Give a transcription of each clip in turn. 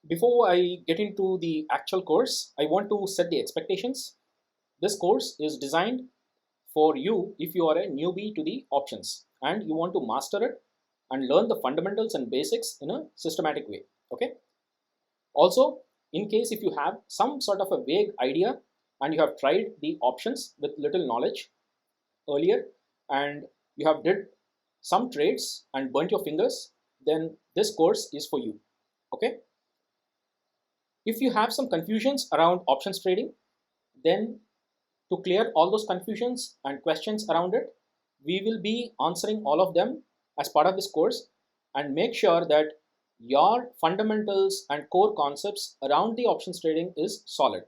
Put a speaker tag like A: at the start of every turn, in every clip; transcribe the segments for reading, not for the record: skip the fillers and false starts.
A: Before I get into the actual course, I want to set the expectations. This course is designed for you if you are a newbie to the options and you want to master it and learn the fundamentals and basics in a systematic way. Okay. Also, in case if you have some sort of a vague idea and you have tried the options with little knowledge earlier and you have did some trades and burnt your fingers, then this course is for you. Okay. If you have some confusions around options trading, then to clear all those confusions and questions around it, we will be answering all of them as part of this course and make sure that your fundamentals and core concepts around the options trading is solid.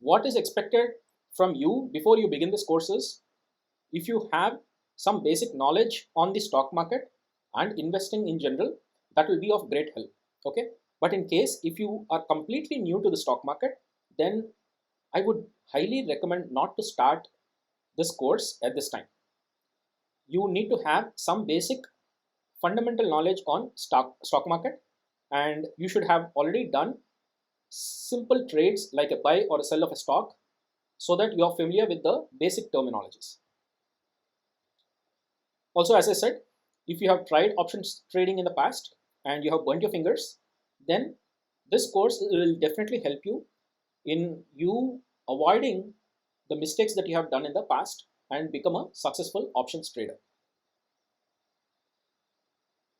A: What is expected from you before you begin this course is if you have some basic knowledge on the stock market and investing in general, that will be of great help. Okay, but in case if you are completely new to the stock market, then I would highly recommend not to start this course at this time. You need to have some basic fundamental knowledge on stock market, and you should have already done simple trades like a buy or a sell of a stock so that you are familiar with the basic terminologies. Also, as I said, if you have tried options trading in the past and you have burnt your fingers, then this course will definitely help you in you avoiding the mistakes that you have done in the past and become a successful options trader.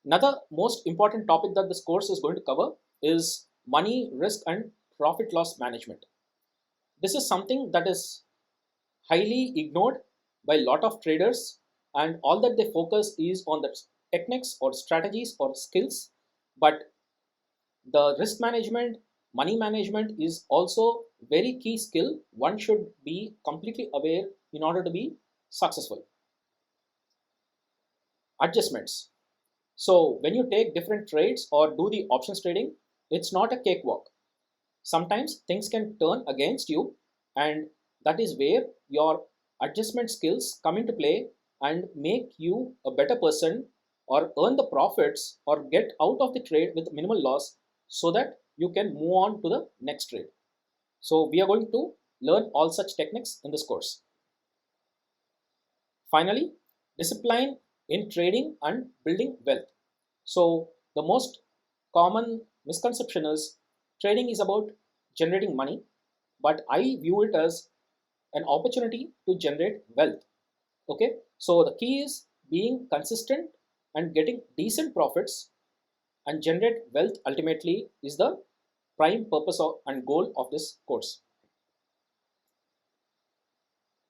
A: Another most important topic that this course is going to cover is money, risk, and profit loss management. This is something that is highly ignored by a lot of traders, and all that they focus is on the techniques or strategies or skills, but the risk management, money management is also very key skill one should be completely aware in order to be successful. Adjustments. So when you take different trades or do the options trading, it's not a cakewalk. Sometimes things can turn against you, and that is where your adjustment skills come into play and make you a better person or earn the profits or get out of the trade with minimal loss so that you can move on to the next trade. So we are going to learn all such techniques in this course. Finally, discipline in trading and building wealth. So the most common misconception is trading is about generating money, but I view it as an opportunity to generate wealth. Okay, so the key is being consistent and getting decent profits and generate wealth ultimately is the prime purpose of, and goal of this course.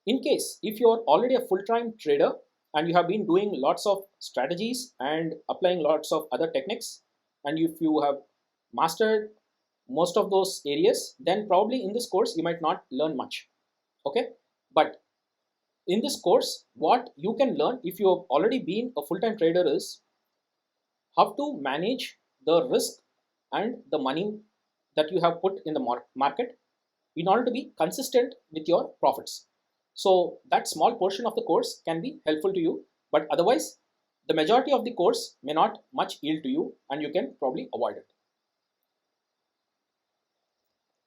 A: In case if you are already a full-time trader and you have been doing lots of strategies and applying lots of other techniques, and if you have mastered most of those areas, then probably in this course you might not learn much. Okay, but in this course what you can learn if you have already been a full-time trader is how to manage the risk and the money that you have put in the market in order to be consistent with your profits. So that small portion of the course can be helpful to you, but otherwise the majority of the course may not much yield to you and you can probably avoid it.